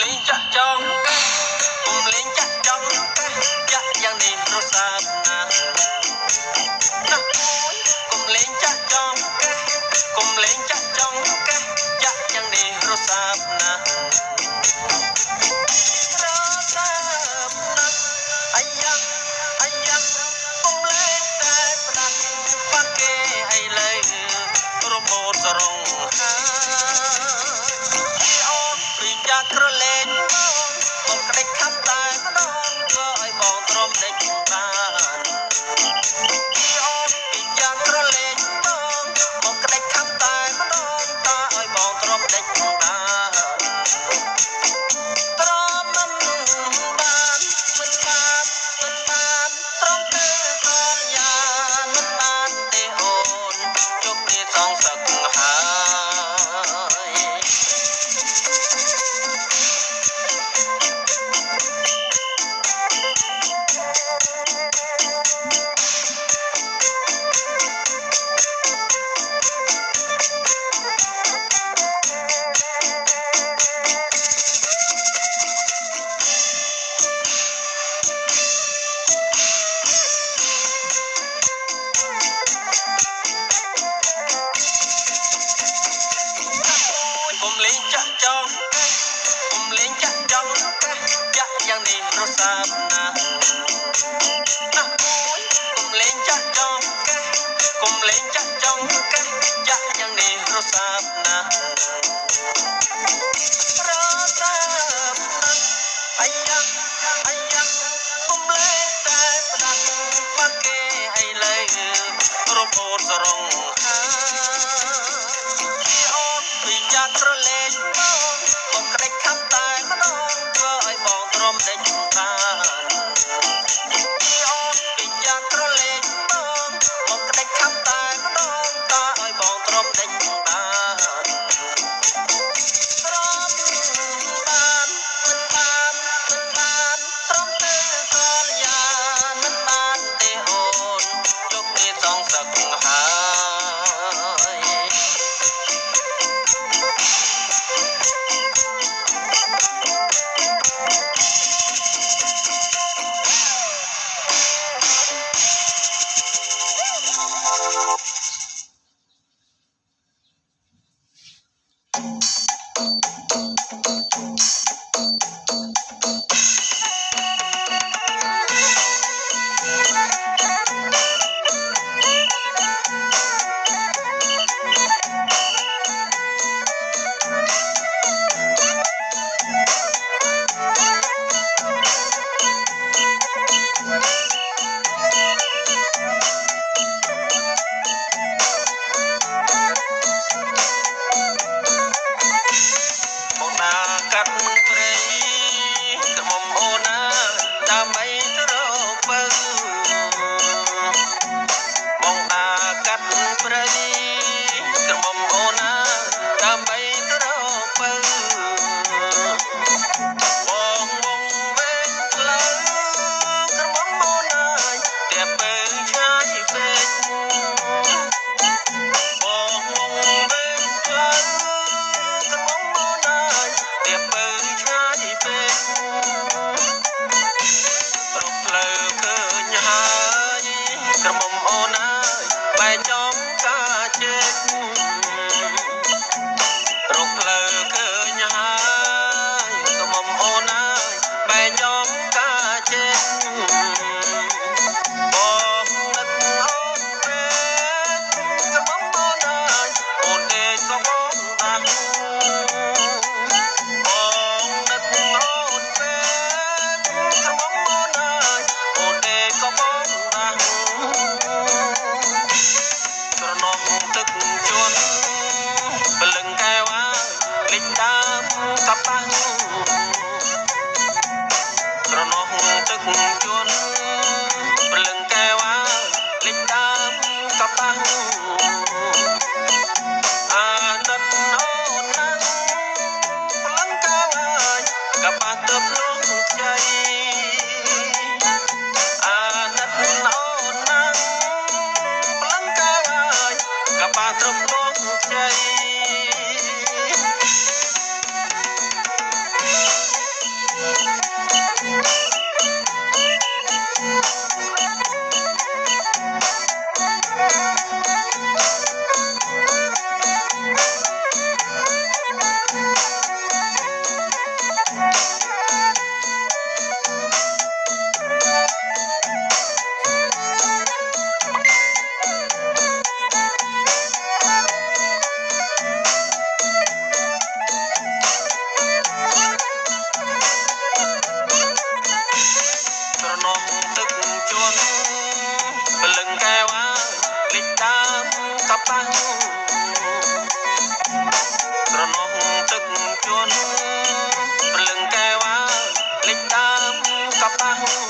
លេងចាក់ចង់កុំលេងចាក់ចង់ចាក់យ៉ាងនេះរសាបណាណាកុំលេងចាក់ចង់កុំលេងចាក់ចង់ចាក់យ៉ាងនេះរសាបណារសាបណាអាយ៉ាអាយ៉ាកុំលេងតែផ្ដាស់បាក់គេអីលើរមូតសរងហាយ៉ាក្រលេងបងក្ដិចខំតែម្ដងធ្វើឲ្យបងទ្រាំដេកបានអូនពីយ៉ាក្រលេងបងក្ដិចខំតែម្ដងតើឲ្យបងទ្រាំដេកបានទ្រាំមិនបានមិនបានមិនបានទ្រាំទៅកូនយ៉ាមិនបានទេអូនជប់នេះសងសឹកហើយលេងចាក់ចង់កុំលេងចាក់ចង់ចាក់យ៉ាងនេះរសាបណាណាកុំលេងចាក់ចង់កុំលេងចាក់ចង់ចាក់យ៉ាងនេះរសាបណារសាបណាអាយ៉ាអាយ៉ាកុំលេងតែផ្ដាស់បាក់គេអីលើរមូតសរងហាពីយ៉ាក្រលេងបងក្ដិចខំតែម្ដងធ្វើឲ្យបងទ្រាំដេកបានអូនពីយ៉ាក្រលេងបងក្ដិចខំតែម្ដងតើឲ្យបងទ្រាំដេកបានទ្រាំបានមិនបានមិនបានទ្រាំទៅកូនយ៉ាមិនបានទេអូនជប់នេះសងសឹកហើយកាត់ព្រៃក្រមុំអូនណាដើម្បីទៅរកបើបងណាកាត់ព្រៃក្រមុំអូនណាដើម្បីទៅរកបើបងបងវែងផ្លូវក្រមុំអូនណាតែបើឆ្ងាយពេកបងបងវែងផ្លូវក្រមុំអូនណាតែបើឆ្ងាយពេករកផ្លូវឃើញហើយក្រមុំអូនអើយបែកចំការជែករកផ្លូវឃើញហើយក្រមុំអូនអើយបែកចំការជែកបងនឹកអូនពេកក្រមុំអូនអើយអូនទេក៏បងបានទឹកជន់ព្រលឹងកែវលិចដើមកបាំងត្រណោះទឹកជន់ព្រលឹងកែវលិចដើមកបាំងអាណិតអូនណាស់ព្រលឹងកែវកបាំងទៅលងជ័យអាណិតអូនណាស់ព្រលឹងកែវកបាត្រប់លងជ័យ បាំងក្រណោះទឹកជន់ព្រលឹងកែវ៉ាលេចដើមកបាំង